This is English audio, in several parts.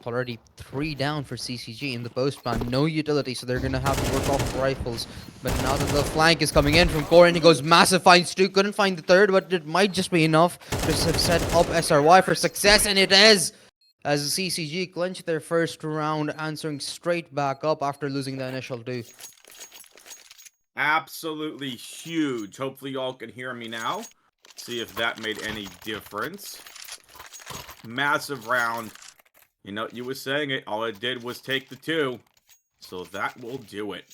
already 3 down for CCG in the postman. No utility, so they're going to have to work off rifles. But now that the flank is coming in from Korin, he goes massive, finds 2, couldn't find the third, but it might just be enough to set up SRY for success, and it is! As CCG clinch their first round, answering straight back up after losing the initial 2. Absolutely huge. Hopefully y'all can hear me now. See if that made any difference. Massive round. You know, you were saying it. All it did was take the 2. So that will do it.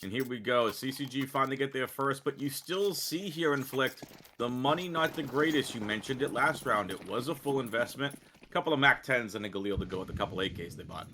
And here we go. CCG finally get there first, but you still see here, Inflict, the money not the greatest. You mentioned it last round. It was a full investment. A couple of Mac 10s and a Galil to go with a couple AKs they bought.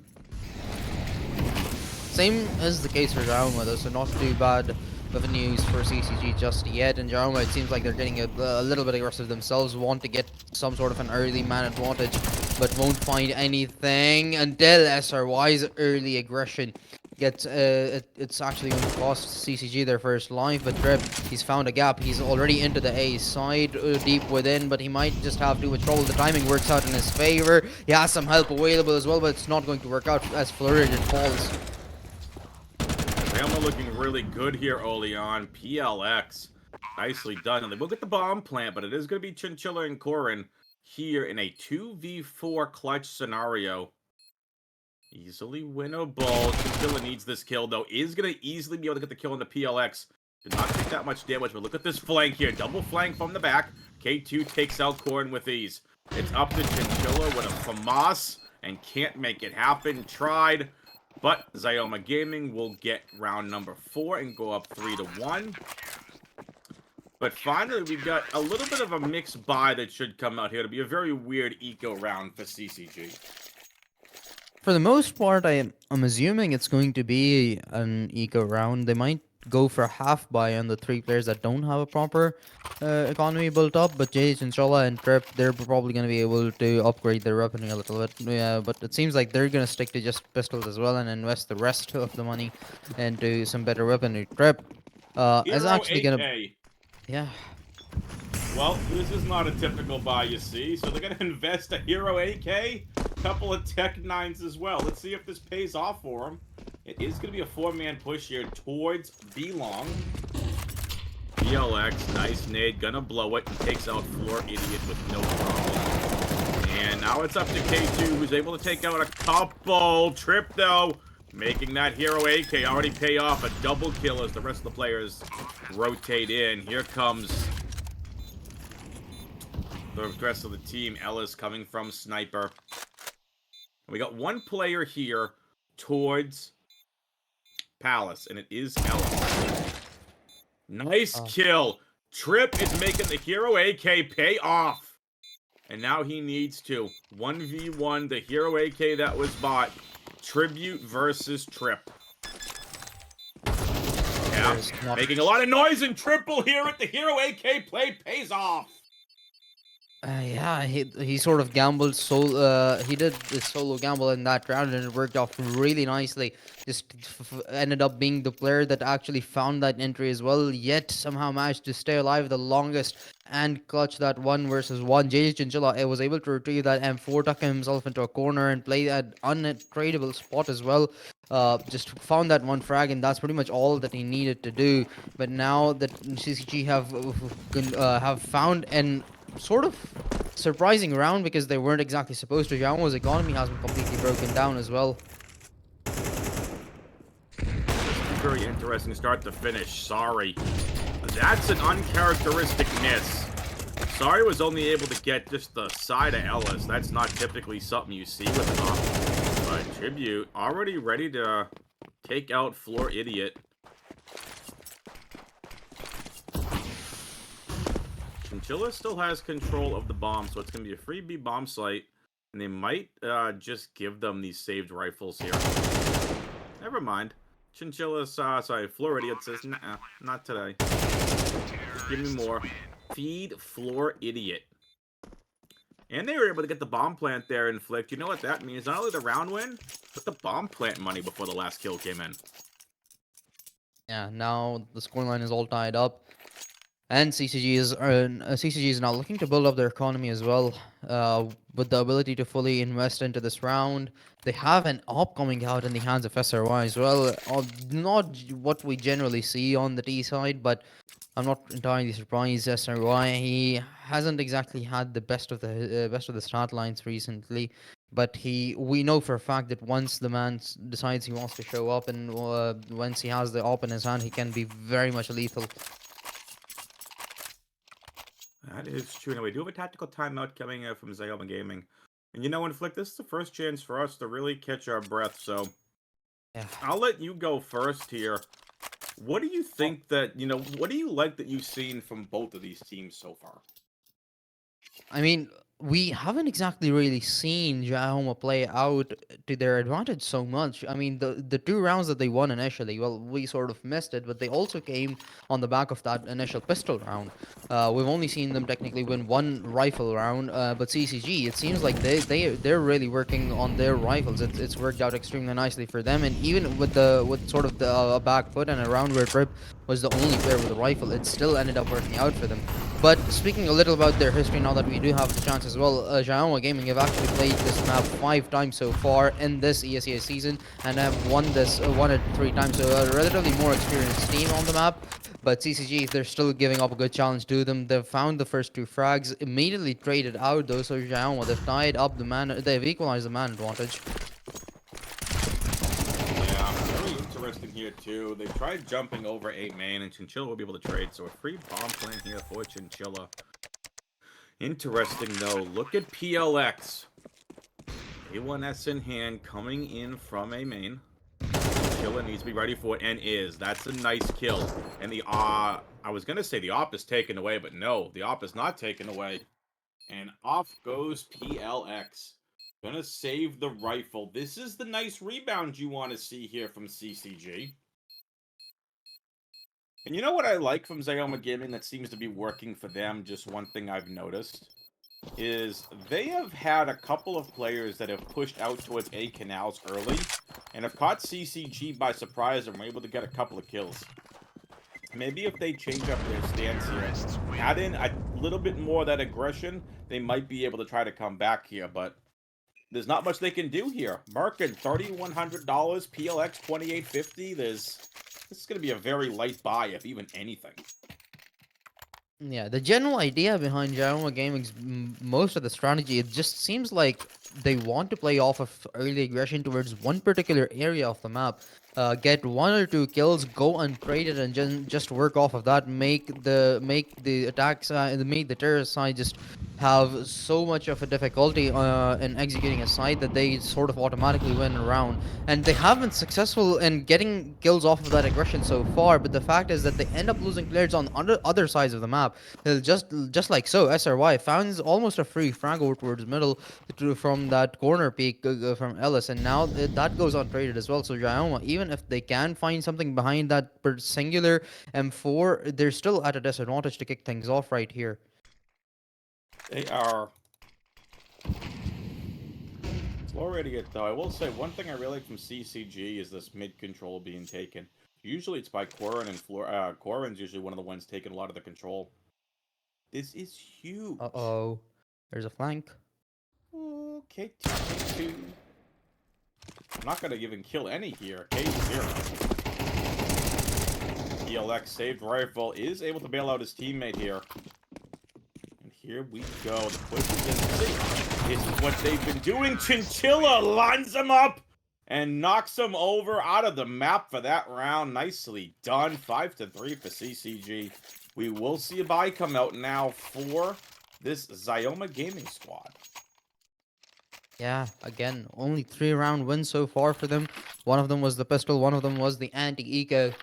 Same as the case for Xiaoma though, so not too bad of news for CCG just yet. And Xiaoma, it seems like they're getting a little bit aggressive themselves, want to get some sort of an early man advantage, but won't find anything until SRY's early aggression gets, it's actually going to cost CCG their first life. But Trip, he's found a gap, he's already into the A side, deep within, but he might just have too much trouble. The timing works out in his favor, he has some help available as well, but it's not going to work out as Flurried falls. Xiaoma looking really good here early on. PLX. Nicely done. And they will get the bomb plant, but it is going to be Chinchilla and Korin here in a 2v4 clutch scenario. Easily winnable. Chinchilla needs this kill, though. Is going to easily be able to get the kill on the PLX. Did not take that much damage, but look at this flank here. Double flank from the back. K2 takes out Korin with ease. It's up to Chinchilla with a FAMAS and can't make it happen. Tried. But Xiaoma Gaming will get round number 4 and go up 3-1. But finally, we got a little bit of a mixed buy that should come out here to be a very weird eco round for CCG. For the most part, I'm assuming it's going to be an eco round. They might go for a half buy on the 3 players that don't have a proper economy built up, but Jay, Chinchilla, and Trip, they're probably going to be able to upgrade their weaponry a little bit. Yeah, but it seems like they're going to stick to just pistols as well and invest the rest of the money into some better weaponry. Trip is actually going to... Yeah. Well, this is not a typical buy, you see. So they're going to invest a Hero AK, couple of Tech 9s as well. Let's see if this pays off for them. It is going to be a 4-man push here towards B-Long. PLX, nice nade, gonna blow it, and takes out Floor Idiot with no problem. And now it's up to K2, who's able to take out a couple. Trip, though, making that Hero AK already pay off. A double kill as the rest of the players rotate in. Here comes the rest of the team. Ellis coming from Sniper. We got one player here towards Palace, and it is Ellis. Nice kill. Trip is making the Hero AK pay off. And now he needs to 1v1 the Hero AK that was bought. Tribute versus Trip. Yeah, making a lot of noise and triple here at the Hero AK play pays off. Yeah, he sort of gambled he did the solo gamble in that round and it worked out really nicely. Just ended up being the player that actually found that entry as well, yet somehow managed to stay alive the longest and clutch that 1v1. JJ Chinchilla was able to retrieve that M4, tuck himself into a corner and play that untradeable spot as well. Just found that one frag, and that's pretty much all that he needed to do. But now that CCG have found an sort of surprising round because they weren't exactly supposed to. Xiaoma's economy has been completely broken down as well. Very interesting start to finish. Sorry. That's an uncharacteristic miss. Sorry was only able to get just the side of Ellis. That's not typically something you see with him. But Tribute already ready to take out Floor Idiot. Chinchilla still has control of the bomb, so it's going to be a free B bomb site. And they might just give them these saved rifles here. Never mind. Chinchilla, sorry, Floor Idiot says, nah, not today. Just give me more. Feed Floor Idiot. And they were able to get the bomb plant there, Inflict. You know what that means? Not only the round win, but the bomb plant money before the last kill came in. Yeah, now the scoreline is all tied up. And CCG is now looking to build up their economy as well, with the ability to fully invest into this round. They have an op coming out in the hands of SRY as well. Not what we generally see on the T side, but I'm not entirely surprised as to why he hasn't exactly had the best of the start lines recently. But we know for a fact that once the man decides he wants to show up, and once he has the op in his hand, he can be very much lethal. That is true. Now, we do have a tactical timeout coming from Xiaoma Gaming. And you know, Inflict, this is the first chance for us to really catch our breath, so Yeah. I'll let you go first here. What do you Oh, think that, what do you like that you've seen from both of these teams so far? I mean, we haven't exactly really seen Xiaoma play out to their advantage so much. I mean, the two rounds that they won initially, well, we sort of missed it, but they also came on the back of that initial pistol round. We've only seen them technically win one rifle round, but CCG, it seems like they're really working on their rifles. It's worked out extremely nicely for them, and even with sort of the back foot and a round where Trip was the only player with a rifle, it still ended up working out for them. But speaking a little about their history, now that we do have the chance as well, Xiaoma Gaming have actually played this map 5 times so far in this ESEA season, and have won it 3 times. So a relatively more experienced team on the map. But CCG, they're still giving up a good challenge to them. They've found the first two frags, immediately traded out those. So Xiaoma, they've tied up the man, they've equalized the man advantage. Yeah, very interesting here, too. They tried jumping over 8 main, and Chinchilla will be able to trade, so a free bomb plan here for Chinchilla. Interesting, though. Look at PLX. A1S in hand, coming in from a main. Chinchilla needs to be ready for it, and is. That's a nice kill. And I was going to say the op is taken away, but no, the op is not taken away. And off goes PLX. Gonna save the rifle. This is the nice rebound you want to see here from CCG. And you know what I like from Xiaoma Gaming that seems to be working for them? Just one thing I've noticed is they have had a couple of players that have pushed out towards A canals early and have caught CCG by surprise and were able to get a couple of kills. Maybe if they change up their stance here, add in a little bit more of that aggression, they might be able to try to come back here, but there's not much they can do here. Merkin, $3,100, PLX 2850. This is going to be a very light buy, if even anything. Yeah, the general idea behind Xiaoma Gaming's most of the strategy, it just seems like they want to play off of early aggression towards one particular area of the map. Get one or two kills, go untraded, and just work off of that. Make the attack side, make the terrorist side just have so much of a difficulty in executing a side that they sort of automatically win a round. And they have been successful in getting kills off of that aggression so far. But the fact is that they end up losing players on other sides of the map. Just like so, SRY found almost a free frag over towards middle from that corner peak from Ellis, and now that goes untraded as well. So Xiaoma, even if they can find something behind that singular M4, they're still at a disadvantage to kick things off right here. They are slow ready it, though. I will say, one thing I really like from CCG is this mid-control being taken. Usually it's by Corin, and Corin's usually one of the ones taking a lot of the control. This is Uh huge. oh, there's a flank. Okay, 2. I'm not going to even kill any here. K0. PLX saved rifle is able to bail out his teammate here. And here we go. The push is in. This is what they've been doing. Chinchilla lines him up and knocks him over out of the map for that round. Nicely done. 5-3 for CCG. We will see a buy come out now for this Xiaoma Gaming squad. Yeah, again, only 3 round wins so far for them. One of them was the pistol, one of them was the anti-eco,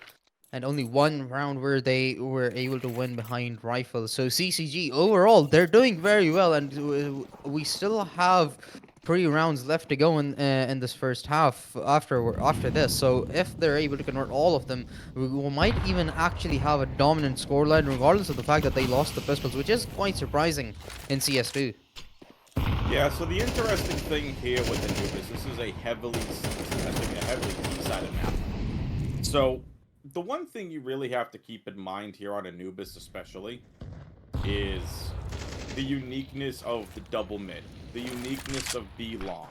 and only one round where they were able to win behind rifles. So CCG overall, they're doing very well, and we still have 3 rounds left to go in this first half after this. So if they're able to convert all of them, we might even actually have a dominant scoreline, regardless of the fact that they lost the pistols, which is quite surprising in CS2. Yeah, so the interesting thing here with the noob is this is a heavily C-sided map. So the one thing you really have to keep in mind here on Anubis especially is the uniqueness of the double mid, the uniqueness of B long,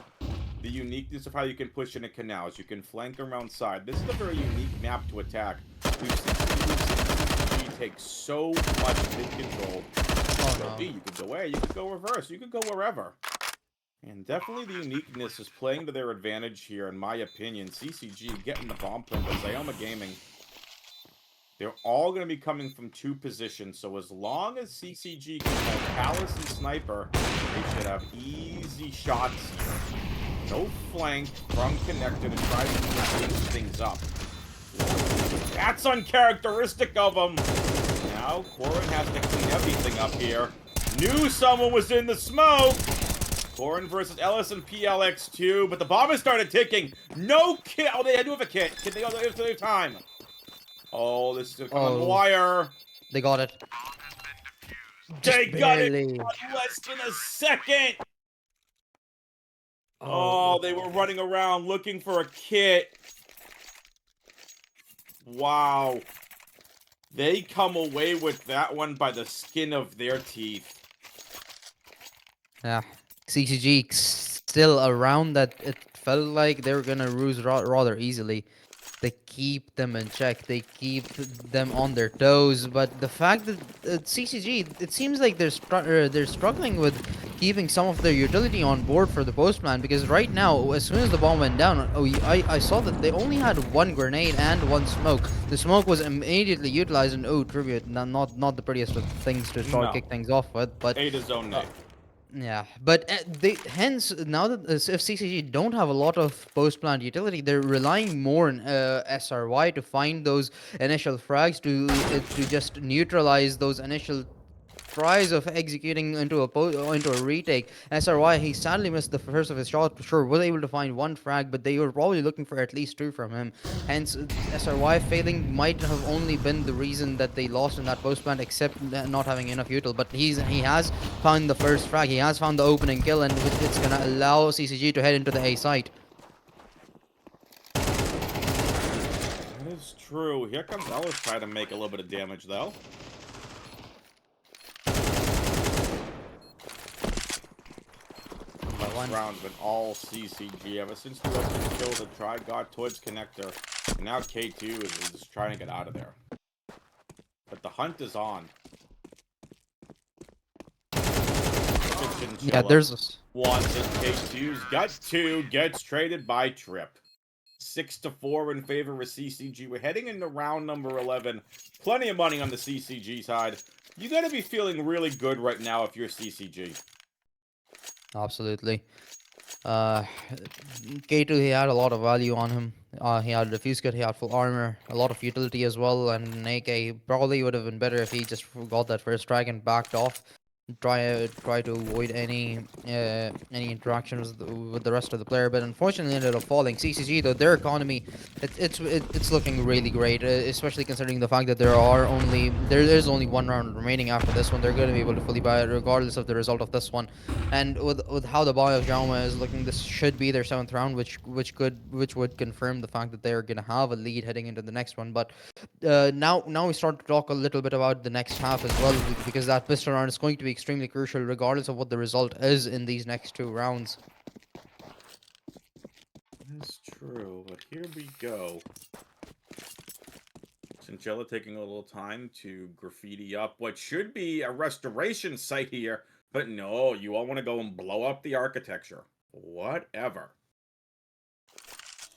the uniqueness of how you can push into canals, you can flank around side. This is a very unique map to attack. We've seen CCG take so much mid control. You Oh could go no. B, you could go A, you could go reverse, you could go wherever. And definitely the uniqueness is playing to their advantage here, in my opinion. CCG getting the bomb plant, but Xiaoma Gaming, they're all going to be coming from two positions. So as long as CCG can hold Palace and Sniper, they should have easy shots here. No flank from connected and try to clean things up. That's uncharacteristic of him. Now Corin has to clean everything up here. Knew someone was in the smoke. Corin versus Ellis and PLX2, but the bomb has started ticking. No kit. Oh, they do have a kit. They have time. Oh, this is gonna come on the Oh, wire. they got it. They Just got it barely. on less than a second. Oh, Oh, they were running around looking for a kit. Wow. They come away with that one by the skin of their teeth. yeah. CCG still around that. It felt like they were gonna lose rather easily. They keep them in check. They keep them on their toes. But the fact that CCG, it seems like they're struggling with keeping some of their utility on board for the postman, because right now, as soon as the bomb went down, I saw that they only had one grenade and one smoke. The smoke was immediately utilized, and oh, tribute, not the prettiest of things to start No. kick things off with, but. A to zone Uh, nade. yeah, but they hence now that if CCG don't have a lot of post plant utility, they're relying more on SRY to find those initial frags to just neutralize those initial tries of executing into a retake. SRY, he sadly missed the first of his shots. Sure, was able to find one frag, but they were probably looking for at least two from him. Hence, SRY failing might have only been the reason that they lost in that post plant, except not having enough util. But he has found the first frag. He has found the opening kill, and it's gonna allow CCG to head into the A site. That is true. Here comes Ellis trying to make a little bit of damage, though. One by This one. round's been all CCG ever since the Western killed the Tri-God towards connector. And now K2 is just trying to get out of there. But the hunt is on. Yeah, Chinchilla there's this. wants it. K2's got two, gets traded by Trip. 6-4 in favor of CCG. We're heading into round number 11. Plenty of money on the CCG side. You gotta be feeling really good right now if you're CCG. Absolutely. Uh, K2, he had a lot of value on him. He had defuse kit, he had full armor, a lot of utility as well, and AK probably would have been better if he just got that first strike and backed off. Try to avoid any interactions with the rest of the player, but unfortunately ended up falling. CCG, though, their economy, it's looking really great, especially considering the fact that there's only one round remaining after this one. They're going to be able to fully buy it regardless of the result of this one. And with how the buy of Xiaoma is looking, this should be their seventh round, which would confirm the fact that they're gonna have a lead heading into the next one. But now we start to talk a little bit about the next half as well, because that pistol round is going to be extremely crucial, regardless of what the result is in these next two rounds. That's true, but here we go. Chinchilla taking a little time to graffiti up what should be a restoration site here, but no, you all want to go and blow up the architecture. Whatever.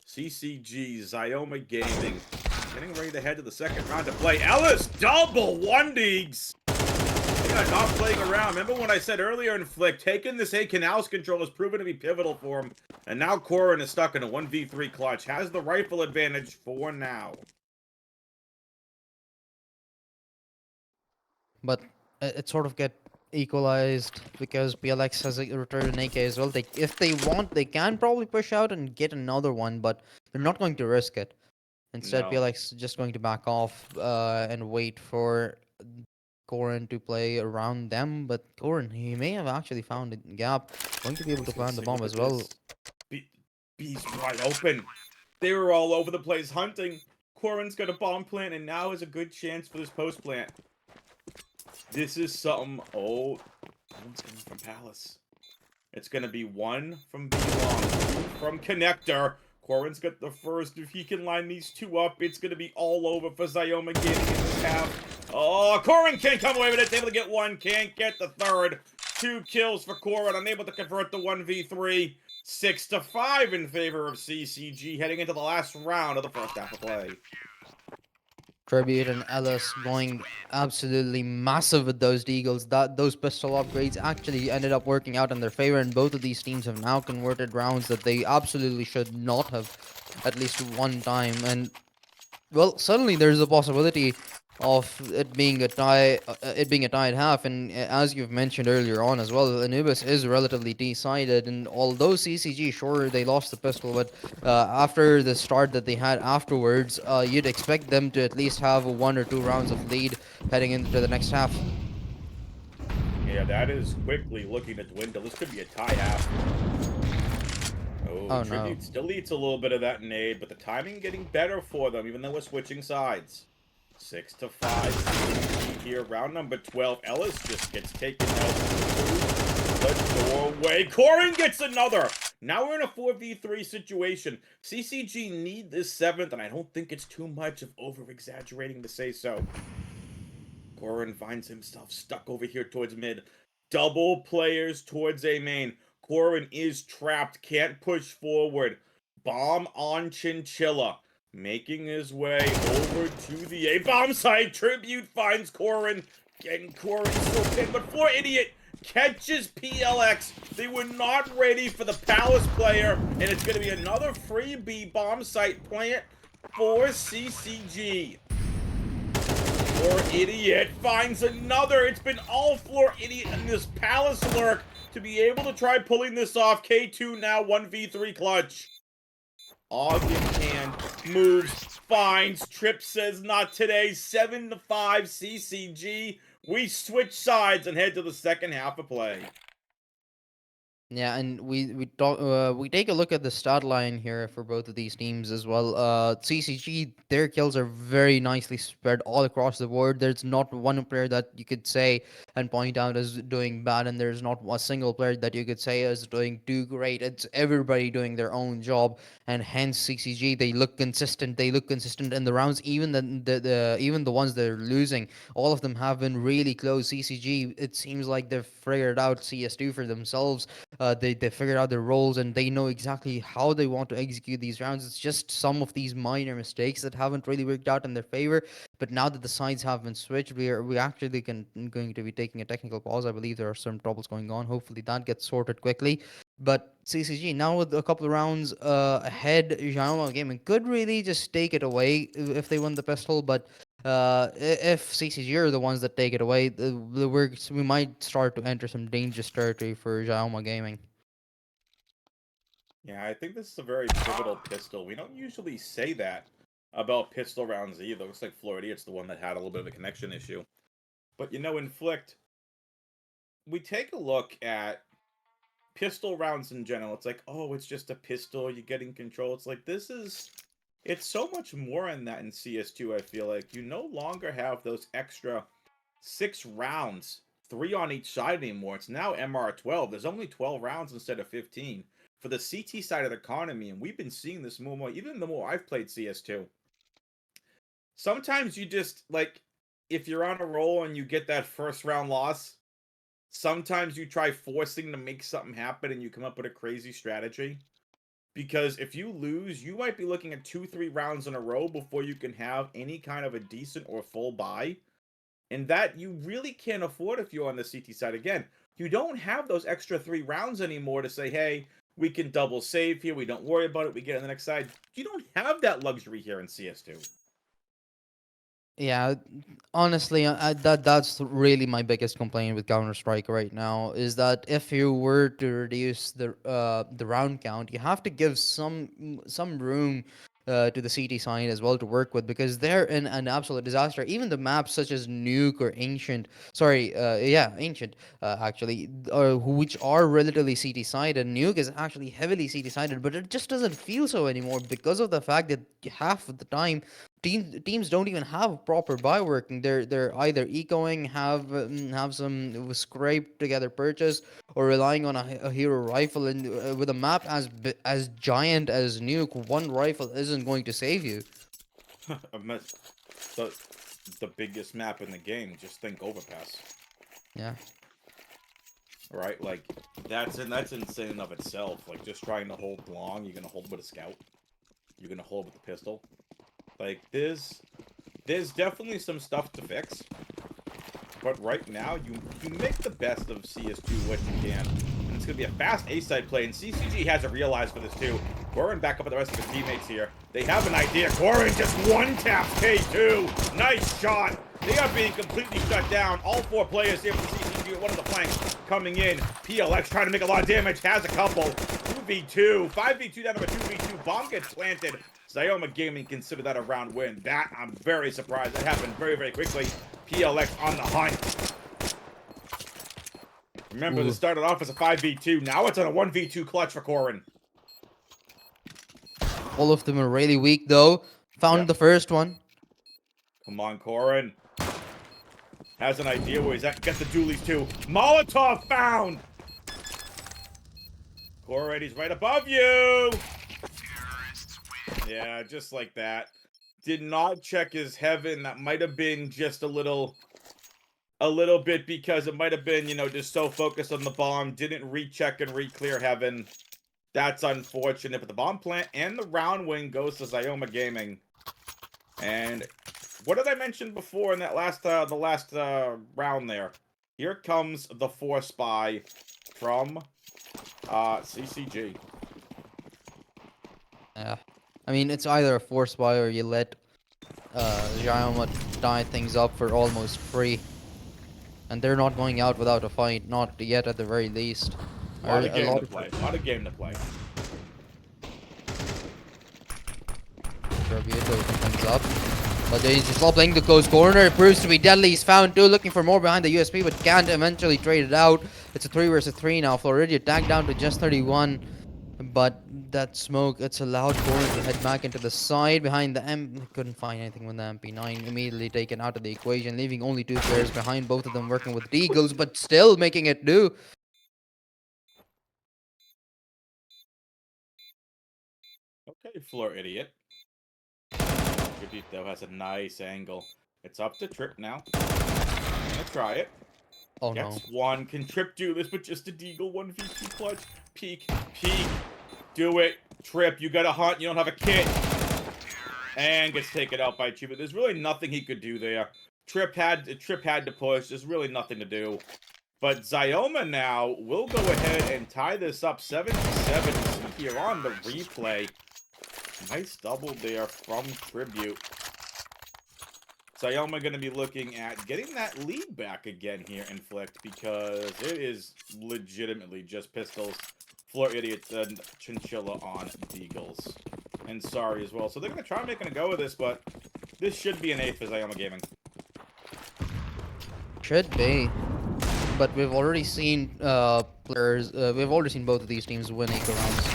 CCG, Xiaoma Gaming, getting ready to head to the second round to play. Ellis, double one digs! They are not playing around. Remember when I said earlier in Flick, taking this A Canals control has proven to be pivotal for him. And now Corin is stuck in a 1v3 clutch. Has the rifle advantage for now. But it sort of get equalized because PLX has a return in AK as well. If they want, they can probably push out and get another one, but they're not going to risk it. Instead, No. PLX is just going to back off and wait for Corin to play around them. But Corin, he may have actually found a gap, going to be I able was to gonna plant the say, bomb look as at well. this. B's wide open. They were all over the place hunting. Corin's got a bomb plant, and now is a good chance for this post plant. This is something. Oh, that one's coming from Palace. It's going to be one from B long, two from Connector. Corin's got the first. If he can line these two up, it's going to be all over for Xiaoma getting in this half. Oh, Corin can't come away with it. It's able to get one, can't get the third. 2 kills for Corin, unable to convert the 1v3. 6-5 in favor of CCG, heading into the last round of the first half of play. Tribute and Ellis going absolutely massive with those deagles. Those pistol upgrades actually ended up working out in their favor, and both of these teams have now converted rounds that they absolutely should not have at least one time. And well, suddenly there's a possibility of it being a tie at half. And as you've mentioned earlier on as well, Anubis is relatively decided. And although CCG, sure, they lost the pistol, but after the start that they had afterwards, you'd expect them to at least have 1 or 2 rounds of lead heading into the next half. Yeah, that is quickly looking to dwindle. This could be a tie half. Oh, Oh no. Tribute still eats a little bit of that nade, but the timing getting better for them, even though we're switching sides. 6-5 here, round number 12. Ellis just gets taken out through the doorway. Corin gets another. Now we're in a 4v3 situation. CCG need this 7th, and I don't think it's too much of over-exaggerating to say so. Corin finds himself stuck over here towards mid. Double players towards A main. Corin is trapped, can't push forward. Bomb on Chinchilla. Making his way over to the A-bomb site. Tribute finds Corin. And Corin so thin, but Floor Idiot catches PLX. They were not ready for the Palace player, and it's going to be another free B-bomb site plant for CCG. Floor Idiot finds another. It's been all Floor Idiot in this Palace lurk to be able to try pulling this off. K2 now 1v3 clutch. Og in hand, moves, finds, Trip says not today. 7-5 CCG. We switch sides and head to the second half of play. Yeah, and we take a look at the stat line here for both of these teams as well. CCG, their kills are very nicely spread all across the board. There's not one player that you could say and point out as doing bad, and there's not a single player that you could say is doing too great. It's everybody doing their own job, and hence CCG, they look consistent. They look consistent in the rounds, even even the ones they're losing. All of them have been really close. CCG, it seems like they've figured out CS2 for themselves. They figured out their roles, and they know exactly how they want to execute these rounds. It's just some of these minor mistakes that haven't really worked out in their favor. But now that the sides have been switched, we actually going to be taking a technical pause. I believe there are some troubles going on. Hopefully that gets sorted quickly. But CCG now with a couple of rounds ahead, Xiaoma Gaming could really just take it away if they win the pistol. But if CCG are the ones that take it away, we might start to enter some dangerous territory for Xiaoma Gaming. Yeah, I think this is a very pivotal pistol. We don't usually say that about pistol rounds either. Looks like Floor Idiot's the one that had a little bit of a connection issue. But you know, Inflict, we take a look at pistol rounds in general. It's like, oh, it's just a pistol, you're getting control. It's like, it's so much more in that in CS2, I feel like. You no longer have those extra 6 rounds, 3 on each side anymore. It's now MR12. There's only 12 rounds instead of 15 for the CT side of the economy, and we've been seeing this more and more, even the more I've played CS2. Sometimes you just, like, if you're on a roll and you get that first round loss, sometimes you try forcing to make something happen and you come up with a crazy strategy. Because if you lose, you might be looking at 2-3 rounds in a row before you can have any kind of a decent or full buy. And that you really can't afford if you're on the CT side. Again, you don't have those extra 3 rounds anymore to say, hey, we can double save here. We don't worry about it. We get on the next side. You don't have that luxury here in CS2. Yeah, honestly, that's really my biggest complaint with Counter Strike right now is that if you were to reduce the round count, you have to give some room to the CT side as well to work with because they're in an absolute disaster. Even the maps such as Nuke or Ancient, sorry, yeah, Ancient, actually, which are relatively CT sided. Nuke is actually heavily CT sided, but it just doesn't feel so anymore because of the fact that half of the time teams don't even have proper buy working. They're either ecoing, have some scraped together purchase, or relying on a hero rifle. And with a map as giant as Nuke, one rifle isn't going to save you. I meant the the biggest map in the game. Just think overpass. Yeah. Right? Like that's insane in of itself. Like just trying to hold long, you're gonna hold with a scout. You're gonna hold with a pistol. Like there's definitely some stuff to fix. But right now you make the best of CS2 what you can. And it's gonna be a fast A-side play, and CCG hasn't realized for this too. Quarren back up with the rest of his teammates here. They have an idea. Quarren just one taps K2. Nice shot. They are being completely shut down. All four players here for CCG at one of the flanks coming in. PLX trying to make a lot of damage. Has a couple. 2v2. 5v2 down to a 2v2. Bomb gets planted. Xiaoma Gaming consider that a round win. That, I'm very surprised. That happened very, very quickly. PLX on the hunt. Remember, this started off as a 5v2. Now it's on a 1v2 clutch for Quarren. All of them are really weak though. Found the first one. Come on, Quarren. Has an idea where he's at. Get the dualies too. Molotov found! Quarren, he's right above you! Yeah, just like that. Did not check his heaven. That might have been just a little bit because it might have been, you know, just so focused on the bomb. Didn't recheck and re-clear heaven. That's unfortunate. But the bomb plant and the round win goes to Xiaoma Gaming. And what did I mention before in that last round there? Here comes the force spy from CCG. Yeah. I mean, it's either a force buy or you let Xiaoma tie things up for almost free. And they're not going out without a fight, not yet at the very least. A lot of A game lot to of play. A lot of game to play. Rabiato opens things up. But he's just not playing the close corner. It proves to be deadly. He's found two, looking for more behind the USP, but can't eventually trade it out. It's a 3 versus 3 now. Floridia tagged down to just 31. But that smoke, it's allowed Corner to head back into the side behind the M. Couldn't find anything with the MP9. Immediately taken out of the equation, leaving only two players behind, both of them working with Deagles, but still making it do. Okay, floor idiot. Gordito has a nice angle. It's up to Trip now. Gonna try it. Oh Gets no. one. Can Trip do this? But just a Deagle 1v2 clutch. Peek. Peek. Do it. Trip, you gotta hunt. You don't have a kit. And gets taken out by Chiba. There's really nothing he could do there. Trip had to push. There's really nothing to do. But Xiaoma now will go ahead and tie this up 7-7 here on the replay. Nice double there from Tribute. Xiaoma going to be looking at getting that lead back again here in Flicked because it is legitimately just pistols, Floor Idiots, and Chinchilla on Deagles. And sorry as well. So they're going to try making a go of this, but this should be an 8 for Xiaoma Gaming. Should be. But we've already seen players, we've already seen both of these teams win eco rounds.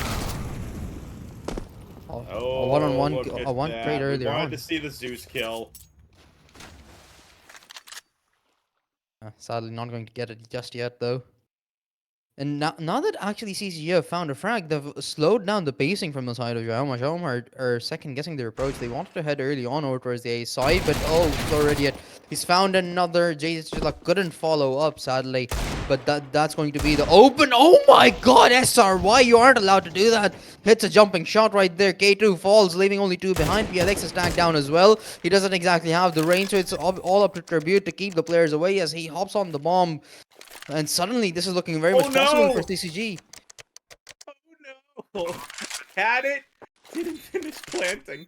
A one-on-one, look at a one that. trade We earlier wanted on. to see the Zeus kill. Sadly, not going to get it just yet, though. And now that actually CCG have found a frag, they've slowed down the pacing from the side of Xiaoma. Xiaoma are second guessing their approach. They wanted to head early on over towards the A side, but oh, already he's found another. Jay's couldn't follow up, sadly. But that's going to be the open. Oh my god, SRY, you aren't allowed to do that. Hits a jumping shot right there. K2 falls, leaving only two behind. PLX is tagged down as well. He doesn't exactly have the range, so it's all up to Tribute to keep the players away as he hops on the bomb. And suddenly, this is looking very much possible for CCG. Oh no! Had it, didn't finish planting.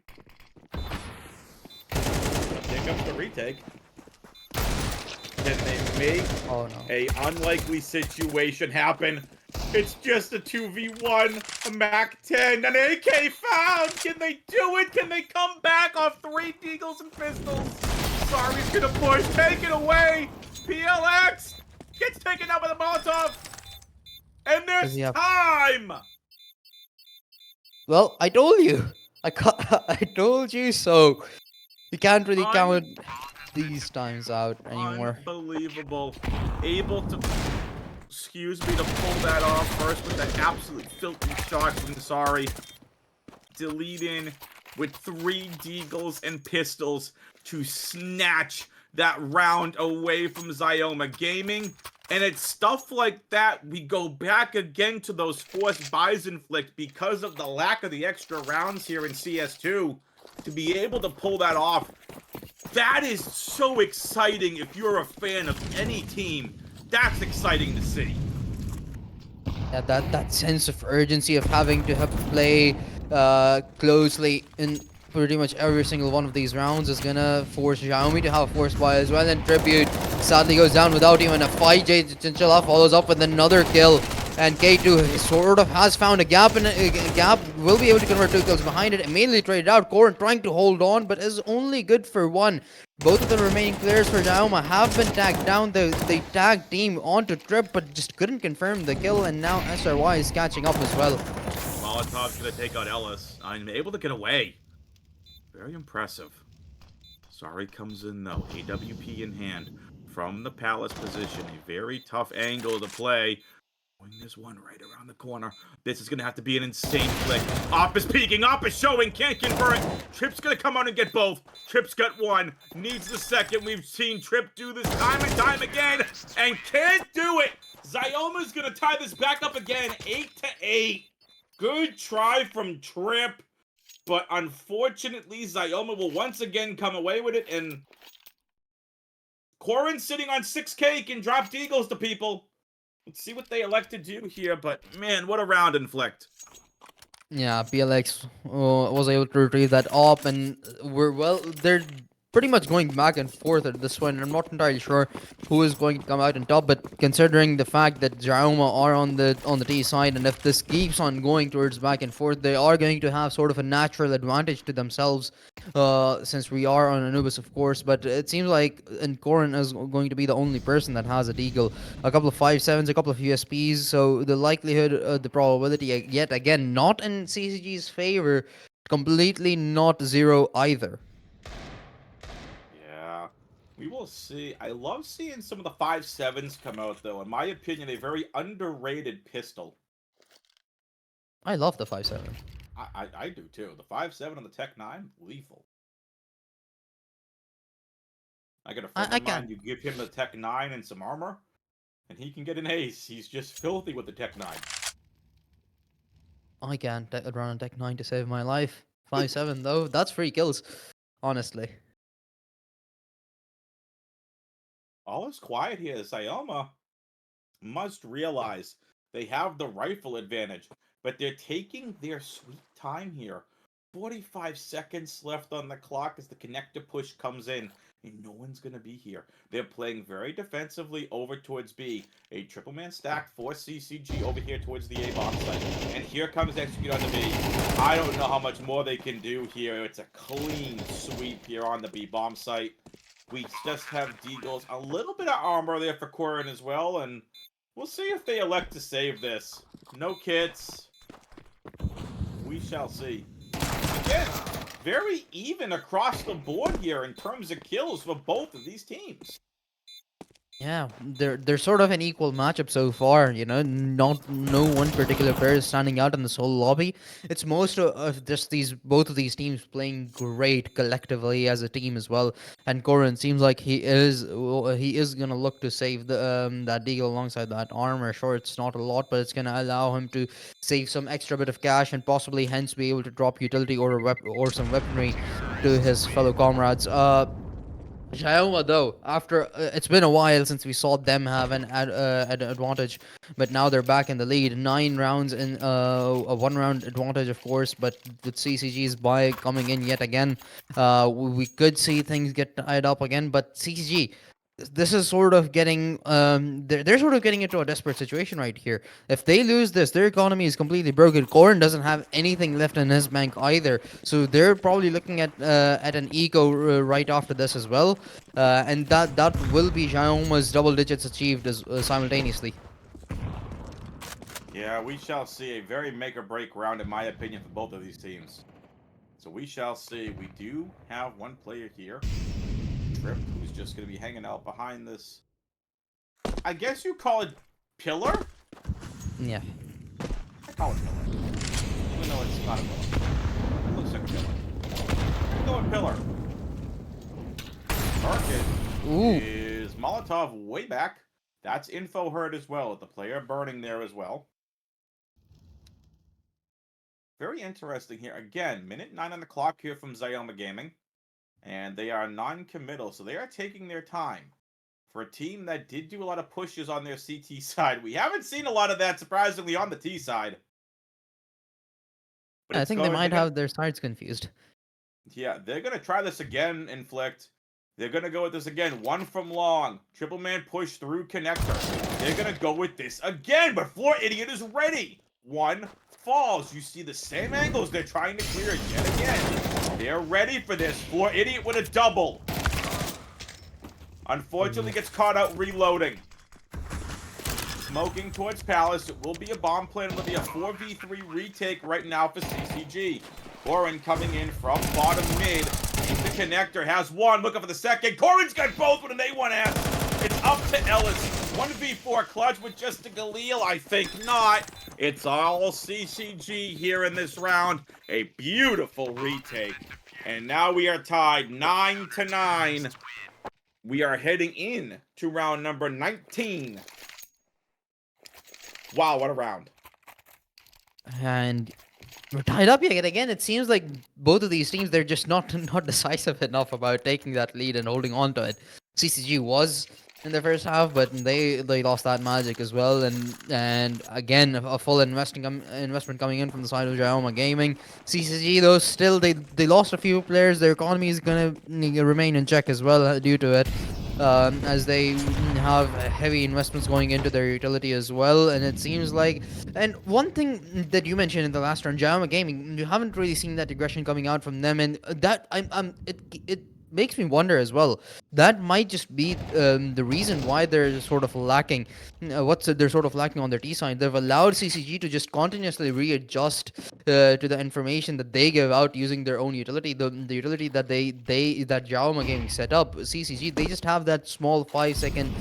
Here comes the retake. Can they make a unlikely situation happen? It's just a 2v1, a MAC-10, an AK found! Can they do it? Can they come back off 3 Deagles and pistols? Sorry's gonna push, take it away! PLX gets taken out by the Molotov! And there's time! Well, I told you. I told you so. You can't really Un count these times out anymore. Unbelievable. Able to, excuse me, to pull that off first with that absolute filthy shot from Sorry. To lead in with 3 deagles and pistols to snatch that round away from Xiaoma Gaming. And it's stuff like that. We go back again to those forced Bison flick because of the lack of the extra rounds here in CS2 to be able to pull that off. That is so exciting if you're a fan of any team. That's exciting to see. Yeah, that sense of urgency of having to have play closely in pretty much every single one of these rounds is gonna force Xiaomi to have a force buy as well. And Tribute sadly goes down without even a fight. Jay Chinchilla follows up with another kill. And K2 sort of has found a gap in a gap, will be able to convert 2 kills behind it. Immediately traded out. Korin trying to hold on, but is only good for 1. Both of the remaining players for Xiaoma have been tagged down. The tag team onto Trip, but just couldn't confirm the kill. And now SRY is catching up as well. Molotov's gonna take out Ellis. I'm able to get away. Very impressive. Sorry comes in though. AWP in hand from the Palace position. A very tough angle to play. There's one right around the corner. This is going to have to be an insane flick. Op is peeking. Op is showing. Can't convert. Trip's going to come out and get both. Trip's got 1. Needs the second. We've seen Trip do this time and time again. And can't do it. Xiaoma's going to tie this back up again. 8-8. Good try from Trip. But unfortunately, Xiaoma will once again come away with it. And Korin sitting on 6K can drop deagles to people. Let's see what they elect to do here, but man, what a round inflict. Yeah, PLX was able to retrieve that op, and they're pretty much going back and forth at this point. I'm not entirely sure who is going to come out on top, but considering the fact that Xiaoma are on the T side, and if this keeps on going towards back and forth, they are going to have sort of a natural advantage to themselves, since we are on Anubis, of course. But it seems like Korin is going to be the only person that has a deagle, a couple of 5.7s, a couple of USPs. So the likelihood, the probability, yet again, not in CCG's favor, completely not zero either. Yeah, we will see. I love seeing some of the 5.7s come out, though. In my opinion, a very underrated pistol. I love the 5.7. I do too. The 5.7 on the Tech 9, lethal. I got a friend I of can't. mine, you give him the Tech 9 and some armor, and he can get an ace. He's just filthy with the Tech 9. I can't run a Tech 9 to save my life. 5.7 though, that's 3 kills, honestly. All is quiet here. Xiaoma must realize they have the rifle advantage, but they're taking their sweet time here. 45 seconds left on the clock as the connector push comes in, and no one's going to be here. They're playing very defensively over towards B. A triple man stack for CCG over here towards the A bomb site. And here comes Execute on the B. I don't know how much more they can do here. It's a clean sweep here on the B bomb site. We just have deagles, a little bit of armor there for Korin as well, and we'll see if they elect to save this. No kits. We shall see. Again, very even across the board here in terms of kills for both of these teams. Yeah, they're sort of an equal matchup so far. Not no one particular player is standing out in this whole lobby. It's most of just both of these teams playing great collectively as a team as well. And Korin seems like he is gonna look to save the that deagle alongside that armor. Sure, it's not a lot, but it's gonna allow him to save some extra bit of cash and possibly hence be able to drop utility or some weaponry to his fellow comrades. Xiaoma, though, after it's been a while since we saw them have an advantage, but now they're back in the lead. 9 rounds in a 1 round advantage, of course, but with CCG's buy coming in yet again, we could see things get tied up again. But CCG, this is sort of getting they're sort of getting into a desperate situation right here. If they lose this, their economy is completely broken. Korin doesn't have anything left in his bank either, so they're probably looking at an eco right after this as well, and that will be Xiaoma's double digits achieved as simultaneously. Yeah, we shall see a very make or break round, in my opinion, for both of these teams. So we shall see. We do have one player here, Trip, who's just going to be hanging out behind this. I guess you call it pillar? Yeah. I call it pillar. Even though it's not a pillar. It looks like a pillar. I'm going pillar. Target Ooh. is Molotov way back. That's info heard as well. The player burning there as well. Very interesting here. Again, minute 9 on the clock here from Xiaoma Gaming. And they are non-committal, so they are taking their time. For a team that did do a lot of pushes on their CT side, we haven't seen a lot of that, surprisingly, on the T side. But I it's think they going. might have their sides confused. Yeah, they're gonna try this again, Inflict. They're gonna go with this again. One from long. Triple man push through connector. They're gonna go with this again, but Floor Idiot is ready. One falls. You see the same angles they're trying to clear yet again. They're ready for this. Floor Idiot with a double. Unfortunately, gets caught out reloading. Smoking towards Palace. It will be a bomb plan. It'll be a 4v3 retake right now for CCG. Corin coming in from bottom mid. The connector has one. Looking for the second. Corin's got both with an A1S. It's up to Ellis. 1v4 clutch with just a Galil. I think not. It's all CCG here in this round. A beautiful retake. And now we are tied 9-9. We are heading in to round number 19. Wow, what a round. And we're tied up yet again. It seems like both of these teams, they're just not decisive enough about taking that lead and holding on to it. CCG was in the first half, but they lost that magic as well. And again, a full investment coming in from the side of Xiaoma Gaming. CCG though, still they lost a few players. Their economy is gonna remain in check as well due to it. As they have heavy investments going into their utility as well, and it seems like. And one thing that you mentioned in the last round, Xiaoma Gaming, you haven't really seen that aggression coming out from them, and that it makes me wonder as well. That might just be the reason why they're sort of lacking. They're sort of lacking on their T side. They've allowed CCG to just continuously readjust to the information that they give out using their own utility. The utility that that Xiaoma Gaming set up, CCG, they just have that small 5 second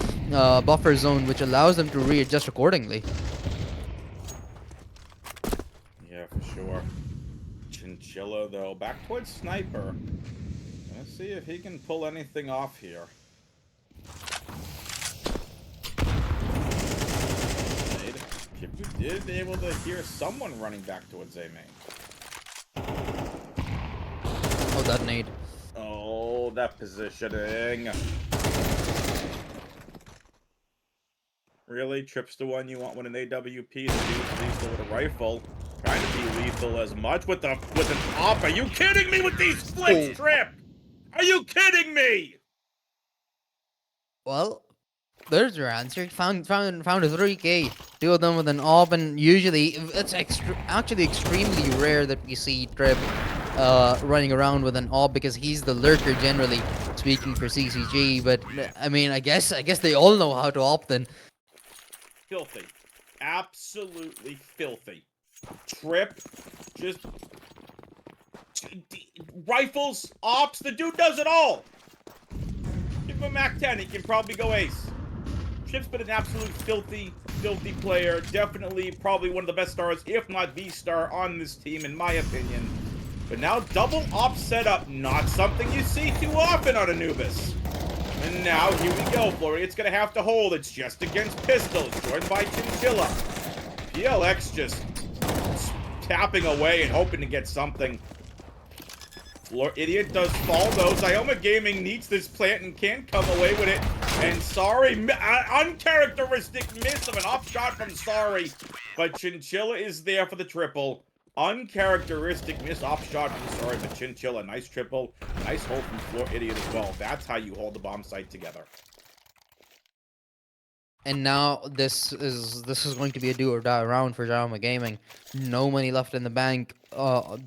buffer zone which allows them to readjust accordingly. Yeah, for sure. Chinchilla, though, back towards Sniper. Let's see if he can pull anything off here. You did be able to hear someone running back towards A main. Oh, that nade. Oh, that positioning. Really? Trips the one you want with an AWP? The dude's lethal with a rifle. Trying to be lethal as much with an op. Are you kidding me with these flicks, Trip? Are you kidding me? Well, there's your answer. Found a 3K. Two of them with an AWP, and usually it's actually extremely rare that we see Trip running around with an AWP because he's the lurker generally speaking for CCG. But I mean, I guess they all know how to AWP then. Filthy. Absolutely filthy. Trip. Just rifles, ops. The dude does it all. Give him a Mac 10. He can probably go ace. Trip's been an absolute filthy player. Definitely probably one of the best stars, if not the star on this team, in my opinion. But now double op setup. Not something you see too often on Anubis. And now, here we go, Flurry. It's going to have to hold. It's just against pistols. Joined by Chinchilla. PLX just tapping away and hoping to get something. Floor Idiot does fall, though. Xiaoma Gaming needs this plant and can't come away with it. And Sorry, uncharacteristic miss of an off shot from Sorry. But Chinchilla is there for the triple. Uncharacteristic miss off shot from Sorry, but Chinchilla, nice triple. Nice hold from Floor Idiot as well. That's how you hold the bomb site together. And now this is going to be a do or die round for Xiaoma Gaming. No money left in the bank.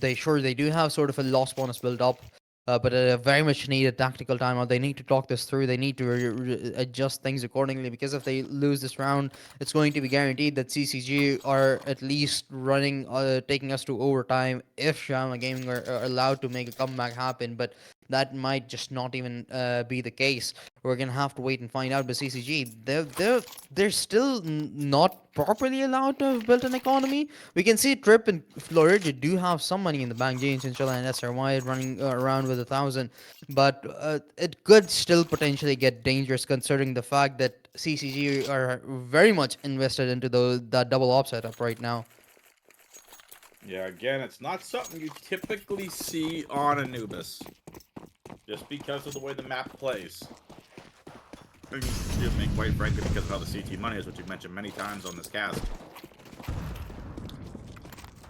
They do have sort of a loss bonus built up but very much need a tactical timeout. They need to talk this through. They need to adjust things accordingly, because if they lose this round, it's going to be guaranteed that CCG are at least running, taking us to overtime if Xiaoma Gaming are allowed to make a comeback happen. But that might just not even be the case. We're gonna have to wait and find out. But CCG, they're still not properly allowed to have built an economy. We can see Trip and Florida do have some money in the bank. Jane Chinchilla and SRY running around with 1,000, but it could still potentially get dangerous considering the fact that CCG are very much invested into that double op setup right now. Yeah, again, it's not something you typically see on Anubis, just because of the way the map plays. Excuse me, quite frankly, because of how the CT money is, which you've mentioned many times on this cast.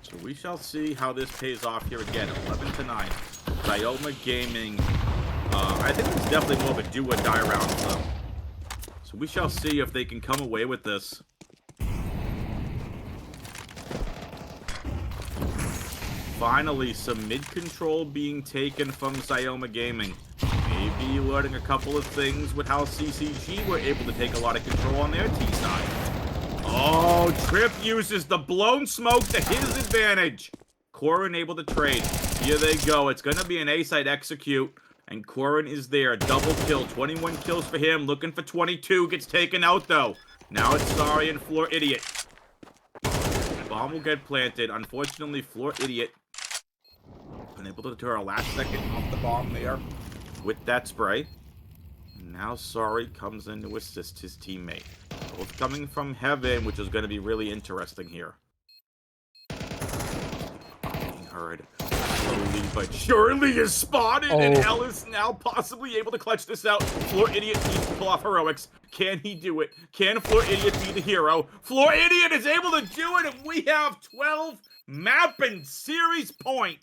So we shall see how this pays off here again. 11-9. Xiaoma Gaming. I think it's definitely more of a do or die round, though. So we shall see if they can come away with this. Finally, some mid-control being taken from Xiaoma Gaming. Maybe learning a couple of things with how CCG were able to take a lot of control on their T side. Oh, Trip uses the blown smoke to his advantage. Corin able to trade. Here they go. It's going to be an A-side execute. And Corin is there. Double kill. 21 kills for him. Looking for 22. Gets taken out, though. Now it's Sorry and Floor Idiot. Bomb will get planted. Unfortunately, Floor Idiot unable to deter a last second off the bomb there with that spray. And now Sorry comes in to assist his teammate. Both coming from heaven, which is going to be really interesting here. Being heard. Slowly but surely is spotted, and Oh, Ellis now possibly able to clutch this out. Floor Idiot needs to pull off heroics. Can he do it? Can Floor Idiot be the hero? Floor Idiot is able to do it, and we have 12 map and series point.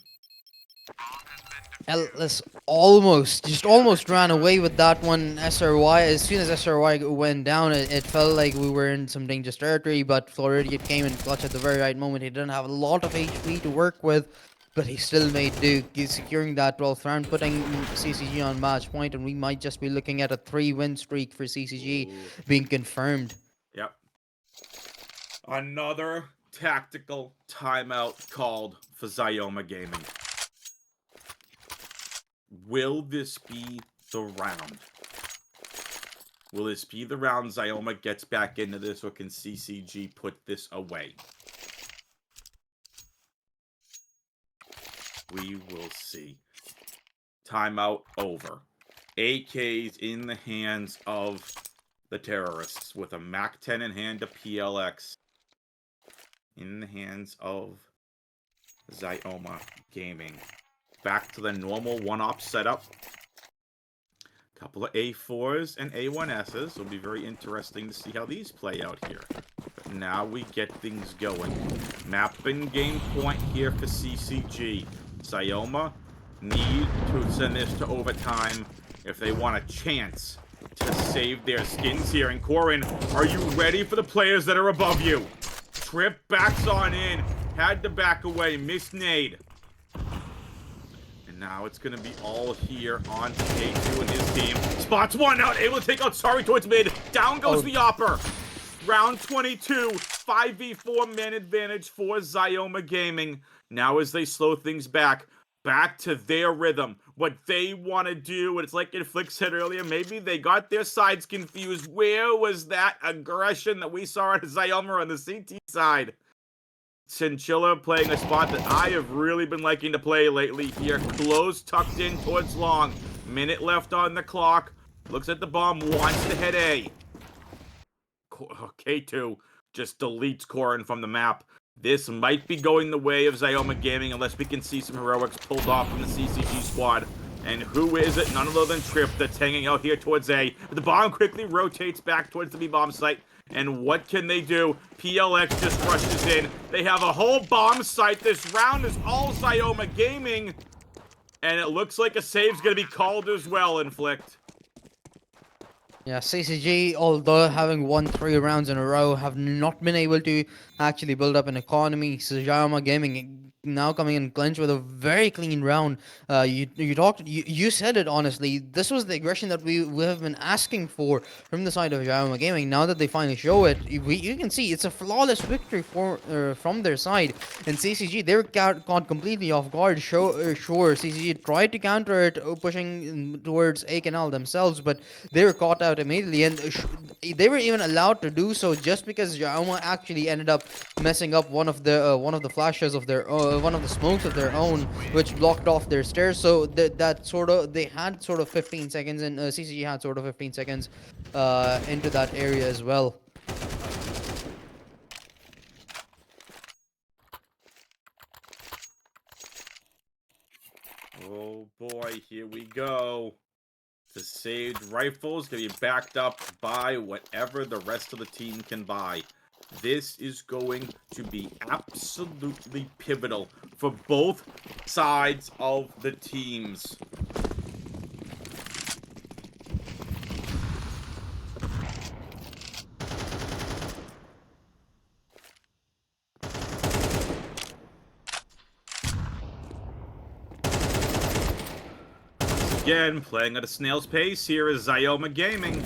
Ellis almost ran away with that one. SRY, as soon as SRY went down, it felt like we were in some dangerous territory, but Floridian came in clutch at the very right moment. He didn't have a lot of HP to work with, but he still made do. He's securing that 12th round, putting CCG on match point, and we might just be looking at a 3-win streak for CCG Ooh. being confirmed. Yep. Another tactical timeout called for Xiaoma Gaming. Will this be the round? Will this be the round Xiaoma gets back into this, or can CCG put this away? We will see. Timeout over. AKs in the hands of the terrorists, with a MAC 10 in hand to PLX. In the hands of Xiaoma Gaming. Back to the normal one-op setup. Couple of A4s and A1Ss. It'll be very interesting to see how these play out here. But now we get things going. Map and game point here for CCG. Xiaoma need to send this to overtime if they want a chance to save their skins here. And Corin, are you ready for the players that are above you? Trip backs on in. Had to back away. Missed nade. And now it's going to be all here on K2 and his team. Spots one out. Able to take out Sorry towards mid. Down goes the Opper. Round 22. 5v4 man advantage for Xiaoma Gaming. Now as they slow things back to their rhythm, what they want to do. And it's like Inflict said earlier, maybe they got their sides confused. Where was that aggression that we saw at Xiaoma on the CT side? Chinchilla playing a spot that I have really been liking to play lately here. Close, tucked in towards long. Minute left on the clock. Looks at the bomb, wants to hit A. K2 just deletes Corin from the map. This might be going the way of Xiaoma Gaming unless we can see some heroics pulled off from the CCG squad. And who is it? None other than Trip that's hanging out here towards A. But the bomb quickly rotates back towards the B-bomb site. And what can they do? PLX just rushes in. They have a whole bomb site. This round is all Xiaoma Gaming. And it looks like a save's going to be called as well, Inflict. Yeah, CCG, although having won 3 rounds in a row, have not been able to actually build up an economy. Xiaoma Gaming now coming in clinch with a very clean round. You said it honestly. This was the aggression that we have been asking for from the side of Xiaoma Gaming. Now that they finally show it, you can see it's a flawless victory from their side. And CCG, they were caught completely off guard. Sure, CCG tried to counter it, pushing towards A Canal themselves, but they were caught out immediately, and they were even allowed to do so just because Xiaoma actually ended up messing up one of the flashes of their one of the smokes of their own, which blocked off their stairs. So that sort of they had sort of 15 seconds, and CCG had sort of 15 seconds into that area as well. Oh boy, here we go. The saved rifle is going to be backed up by whatever the rest of the team can buy. This is going to be absolutely pivotal for both sides of the teams. Again, playing at a snail's pace here is Xiaoma Gaming.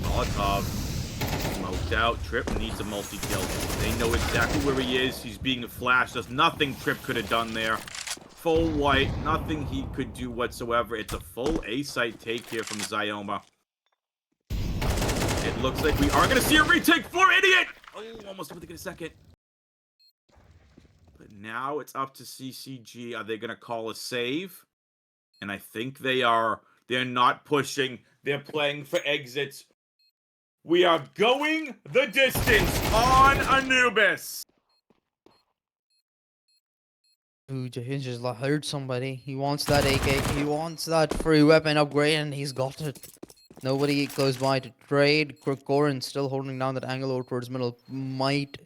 Molotov smoked out. Trip needs a multi-kill. They know exactly where he is. He's being flashed. There's nothing Trip could have done there. Full white. Nothing he could do whatsoever. It's a full A-site take here from Xiaoma. It looks like we are going to see a retake for Idiot! Oh, almost able to get a second. But now it's up to CCG. Are they going to call a save? And I think they are. They're not pushing. They're playing for exits. We are going the distance on Anubis. Ooh, he just heard somebody. He wants that AK. He wants that free weapon upgrade, and he's got it. Nobody close by to trade. Korin still holding down that angle over towards middle. Might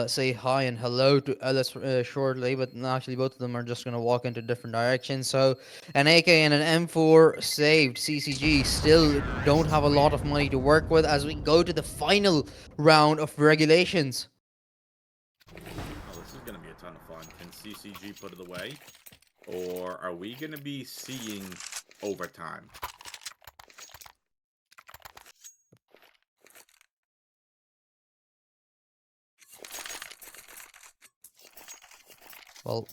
say hi and hello to Ellis shortly, but actually both of them are just going to walk into different directions. So an AK and an M4 saved. CCG still don't have a lot of money to work with as we go to the final round of regulations. Oh, this is going to be a ton of fun. Can CCG put it away? Or are we going to be seeing overtime? Well,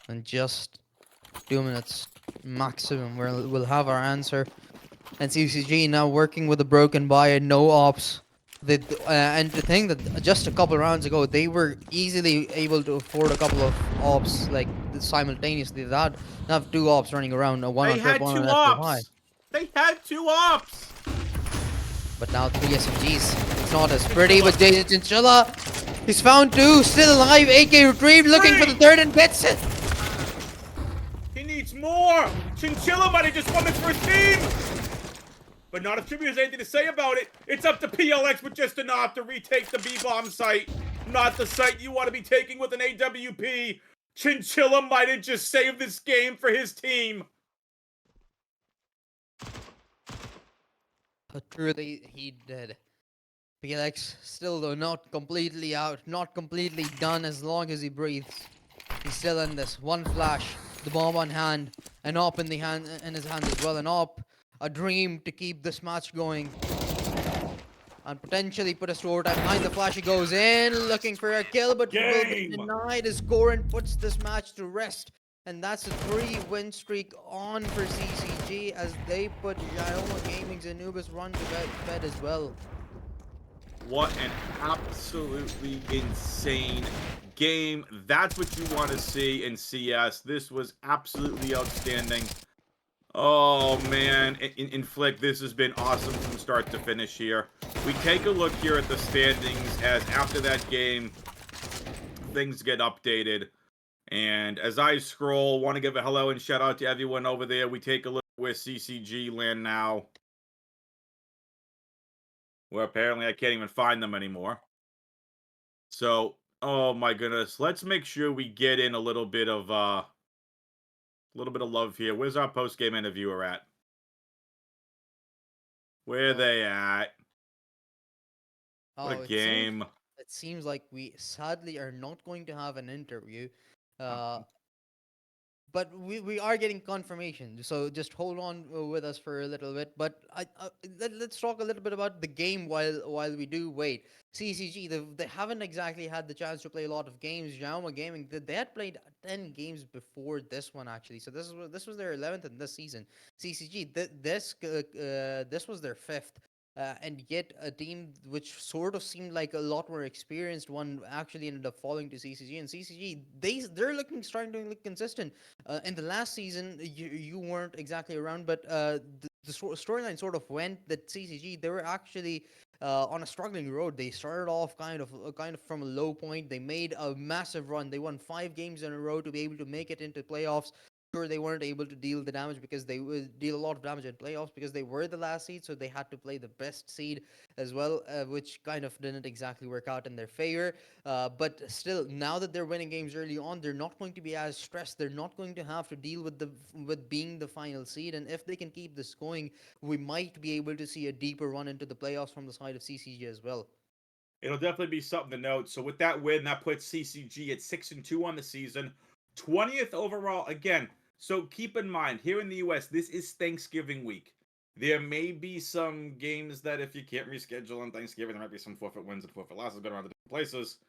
in just 2 minutes maximum, we'll have our answer. And CCG now working with a broken buyer, no ops. And the thing that just a couple rounds ago, they were easily able to afford a couple of ops like simultaneously. They have two ops running around, one They on trip, had one on two F2 high. ops. They had two ops. But now three SMGs. It's not as pretty, but Jason Chinchilla, he's found two, still alive. AK retrieved, looking for the third and gets it. He needs more. Chinchilla might have just won this for his team. But not if Tribute has anything to say about it. It's up to PLX with just enough to retake the B-bomb site. Not the site you want to be taking with an AWP. Chinchilla might have just saved this game for his team. But truly, he did. PLX still though not completely out, not completely done as long as he breathes. He's still in this. One flash, the bomb on hand, an op in his hand as well, an op, a dream to keep this match going. And potentially put a to overtime. Behind the flash, he goes in, looking for a kill, but will be denied as Korin puts this match to rest. And that's a 3-win streak on for CCG as they put Xiaoma Gaming's Anubis run to bed as well. What an absolutely insane game. That's what you want to see in CS. This was absolutely outstanding. Oh, man. In Flick, this has been awesome from start to finish here. We take a look here at the standings as after that game, things get updated. And as I scroll, want to give a hello and shout out to everyone over there. We take a look where CCG land now. Where apparently I can't even find them anymore. So, oh my goodness. Let's make sure we get in a little bit of love here. Where's our post-game interviewer at? Where they at? What a game. seems like we sadly are not going to have an interview. Uh, Uh, but we are getting confirmation, so just hold on with us for a little bit. But let's talk a little bit about the game while we do wait. CCG, they haven't exactly had the chance to play a lot of games. Xiaoma Gaming, they had played 10 games before this one actually, so this was their 11th in this season. CCG, this was their fifth. And yet, a team which sort of seemed like a lot more experienced one actually ended up falling to CCG. And CCG, they're looking starting to look consistent. In the last season, you weren't exactly around, but the storyline sort of went that CCG, they were actually on a struggling road. They started off kind of from a low point. They made a massive run. They won 5 games in a row to be able to make it into playoffs. Sure, they weren't able to deal the damage because they would deal a lot of damage in playoffs because they were the last seed, so they had to play the best seed as well, which kind of didn't exactly work out in their favor. But still, now that they're winning games early on, they're not going to be as stressed. They're not going to have to deal with being the final seed. And if they can keep this going, we might be able to see a deeper run into the playoffs from the side of CCG as well. It'll definitely be something to note. So with that win, that puts CCG at 6-2 on the season, 20th overall. Again, so keep in mind here in the US, this is Thanksgiving week. There may be some games that if you can't reschedule on Thanksgiving, there might be some forfeit wins and forfeit losses going around the different places.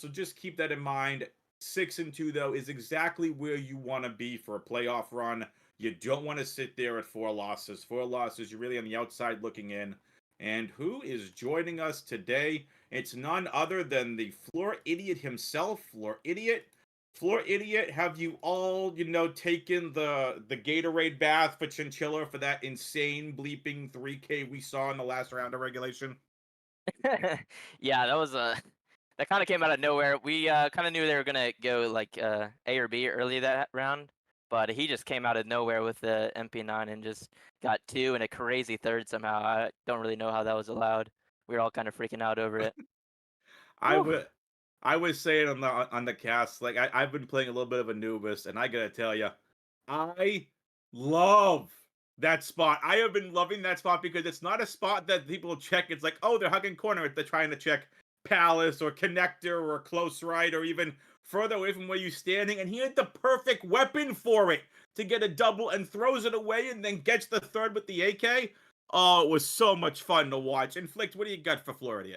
So just keep that in mind. 6-2 though is exactly where you want to be for a playoff run. You don't want to sit there at 4 losses. 4 losses, you're really on the outside looking in. And who is joining us today? It's none other than the Floor Idiot himself. Floor Idiot. Floor Idiot, have you all, taken the Gatorade bath for Chinchilla for that insane bleeping 3K we saw in the last round of regulation? Yeah, that was a that kind of came out of nowhere. We kind of knew they were gonna go like A or B early that round, but he just came out of nowhere with the MP9 and just got two and a crazy third somehow. I don't really know how that was allowed. We were all kind of freaking out over it. I Whew. would I was saying on the cast, like I've been playing a little bit of Anubis, and I gotta tell you, I love that spot. I have been loving that spot because it's not a spot that people check. It's like, oh, they're hugging corner. They're trying to check Palace or Connector or Close Right or even further away from where you're standing. And he had the perfect weapon for it to get a double and throws it away and then gets the third with the AK. Oh, it was so much fun to watch. Inflict, what do you got for Florida?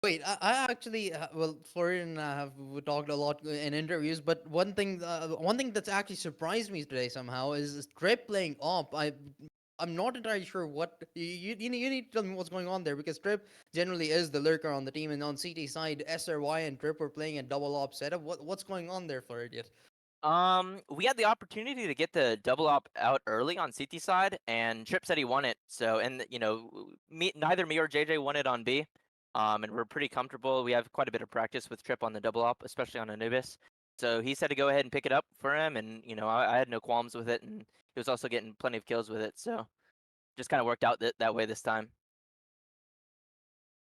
Wait, I actually, well, Florian and I have we talked a lot in interviews, but one thing that's actually surprised me today somehow is Trip playing op. I'm not entirely sure what you need to tell me what's going on there because Trip generally is the lurker on the team, and on CT side, SRY and Trip were playing a double op setup. What's going on there, Florian? We had the opportunity to get the double op out early on CT side, and Trip said he won it. So, and neither me or JJ won it on B. And we're pretty comfortable. We have quite a bit of practice with Trip on the double op, especially on Anubis. So he said to go ahead and pick it up for him, and I had no qualms with it, and he was also getting plenty of kills with it. So just kind of worked out that way this time.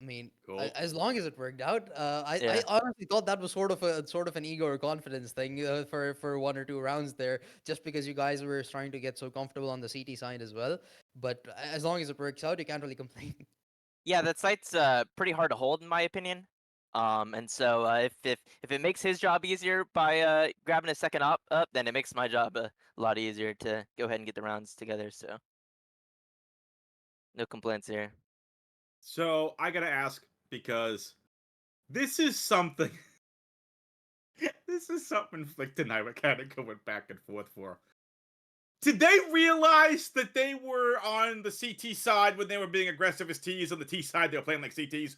I mean, Cool. as long as it worked out, I Yeah. honestly thought that was sort of an ego or confidence thing for 1 or 2 rounds there, just because you guys were starting to get so comfortable on the CT side as well. But as long as it works out, you can't really complain. Yeah, that site's pretty hard to hold in my opinion. And so if it makes his job easier by grabbing a second up, then it makes my job a lot easier to go ahead and get the rounds together. So no complaints here. So I gotta ask because this is something. This is something Flick and I were kind of going back and forth for. Did they realize that they were on the CT side when they were being aggressive as T's? On the T side, they were playing like CTs.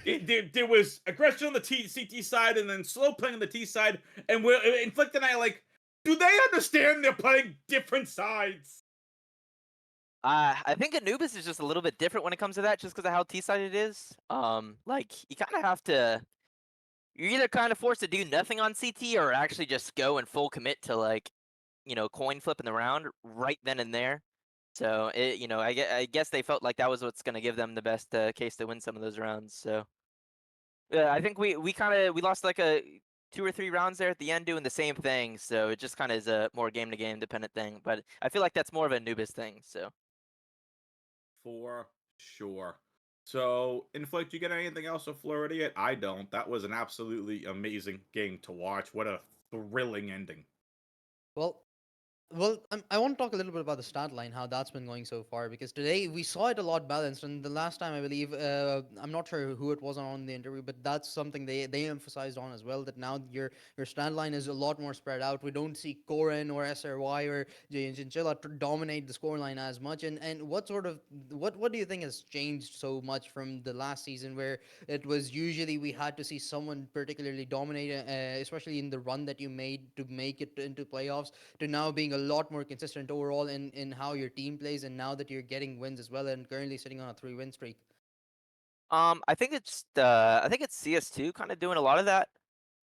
There was aggression on the CT side and then slow playing on the T side. And Inflict and I are like, do they understand they're playing different sides? I think Anubis is just a little bit different when it comes to that, just because of how T-sided it is. Like you kind of have to. You're either kind of forced to do nothing on CT or actually just go and full commit to like coin flipping the round right then and there. So I guess they felt like that was what's going to give them the best case to win some of those rounds. So yeah, I think we lost like a 2 or 3 rounds there at the end doing the same thing. So it just kind of is a more game to game dependent thing. But I feel like that's more of a Anubis thing. So For sure. So, Inflict, you get anything else of Florida? I don't. That was an absolutely amazing game to watch. What a thrilling ending. Well, I want to talk a little bit about the stat line, how that's been going so far, because today we saw it a lot balanced. And the last time, I believe, I'm not sure who it was on the interview, but that's something they emphasized on as well. That now your stat line is a lot more spread out. We don't see Korin or SRY or Chinchilla to dominate the score line as much. And what do you think has changed so much from the last season, where it was usually we had to see someone particularly dominate, especially in the run that you made to make it into playoffs, to now being a lot more consistent overall in how your team plays, and now that you're getting wins as well, and currently sitting on a 3-win streak. I think it's CS2 kind of doing a lot of that.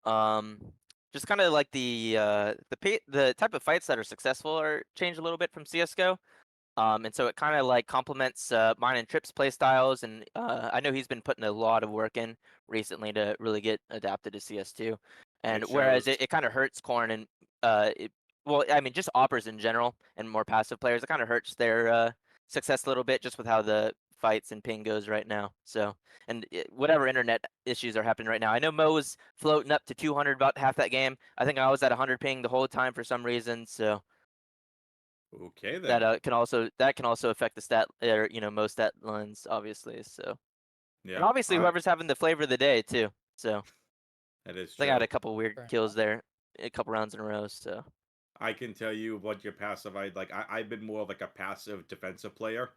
Um, just kind of like the type of fights that are successful are changed a little bit from CS:GO. And so it kind of like complements mine and Trip's play styles, and I know he's been putting a lot of work in recently to really get adapted to CS2. And It whereas shows. it kind of hurts Corn and well, I mean just oppers in general and more passive players, it kind of hurts their success a little bit just with how the fights and ping goes right now. So and whatever internet issues are happening right now, I know Mo was floating up to 200 about half that game. I think I was at 100 ping the whole time for some reason. So Okay, that then. can also affect the stat or most stat lines obviously. So and Yeah, obviously whoever's having the flavor of the day too. So I that is think I had true. a couple weird Fair kills enough. there, a couple rounds in a row. So I can tell you what your passive. I've been more of like a passive defensive player,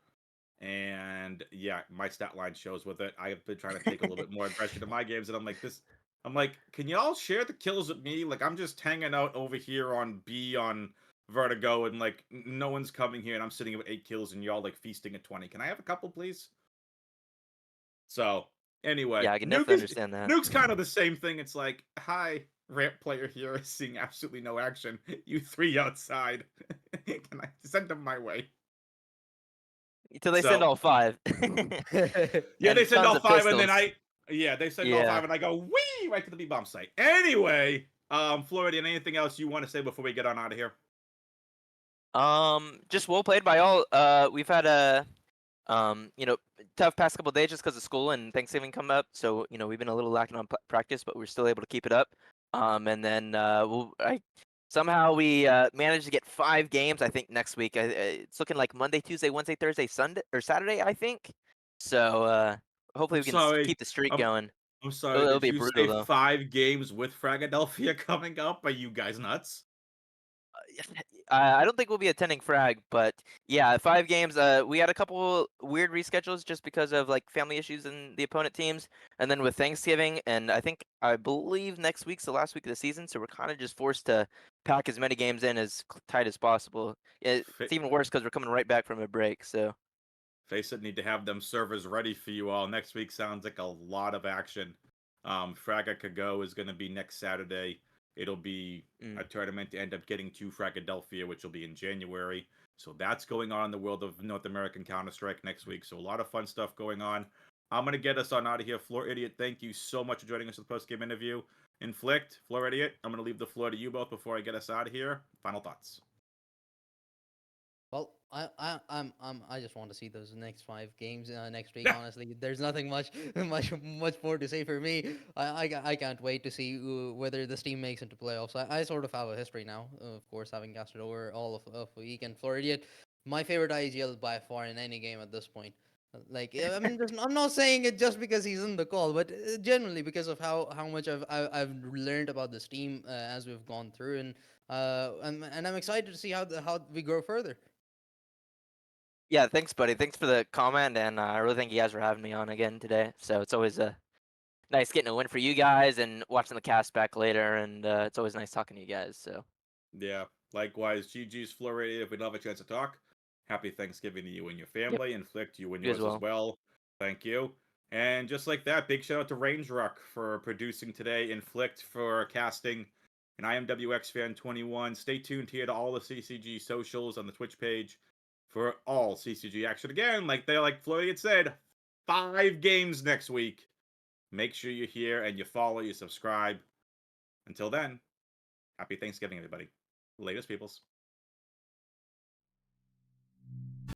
and yeah, my stat line shows with it. I've been trying to take a little bit more aggression in my games, and I'm like this. I'm like, can y'all share the kills with me? Like, I'm just hanging out over here on B on Vertigo, and like no one's coming here, and I'm sitting with 8 kills, and y'all like feasting at 20. Can I have a couple, please? So anyway, yeah, I can definitely understand that. Nuke's kind of the same thing. It's like, hi, ramp player here, seeing absolutely no action. You three outside. Can I send them my way? Until they send So all five yeah, they and send tons all of five, and then pistols. they send all Yeah. five, and I go wee right to the B bomb site. Anyway, Floridian, anything else you want to say before we get on out of here? Just well played by all. We've had a tough past couple days just because of school and Thanksgiving come up. So we've been a little lacking on practice, but we're still able to keep it up. And then somehow we managed to get 5 games. I think next week. It's looking like Monday, Tuesday, Wednesday, Thursday, Sunday, or Saturday. I think. So hopefully I'm we can sorry. keep the streak I'm going. I'm It'll, sorry. it'll Did be you brutal say though. 5 games with Fragadelphia coming up? Are you guys nuts? I don't think we'll be attending Frag, but yeah, 5 games. We had a couple weird reschedules just because of like family issues in the opponent teams, and then with Thanksgiving, and I believe next week's the last week of the season, so we're kind of just forced to pack as many games in as tight as possible. It's even worse because we're coming right back from a break. So Face it, need to have them servers ready for you all. Next week sounds like a lot of action. Fraga Kago is going to be next Saturday. It'll be mm. a tournament to end up getting to Fragadelphia, which will be in January. So that's going on in the world of North American Counter Strike next week. So a lot of fun stuff going on. I'm going to get us on out of here. Floor Idiot, thank you so much for joining us for the post game interview. Inflict, Floor Idiot, I'm going to leave the floor to you both before I get us out of here. Final thoughts. Well, I just want to see those next 5 games next week. Honestly, there's nothing much, much more to say for me. I can't wait to see whether this team makes into playoffs. I sort of have a history now, of course, having casted over all of a week. And Floridian, my favorite IGL by far in any game at this point. Like, I mean, I'm not saying it just because he's in the call, but generally because of how much I've learned about this team as we've gone through, and I'm excited to see how we grow further. yeah, thanks, buddy. Thanks for the comment, and I really thank you guys for having me on again today. So it's always nice getting a win for you guys and watching the cast back later, and it's always nice talking to you guys. So Yeah. Likewise, GG's Flurry. If we don't have a chance to talk, happy Thanksgiving to you and your yep, family. Inflict you and you as yours as well. well. Thank you. And just like that, big shout out to Range Rock for producing today, Inflict for casting, and I am WXFan21. Stay tuned here to all the CCG socials on the Twitch page for all CCG action. Again, like Flurry had said, 5 games next week. Make sure you're here and you follow, you subscribe. Until then, happy Thanksgiving, everybody. Latest, peoples.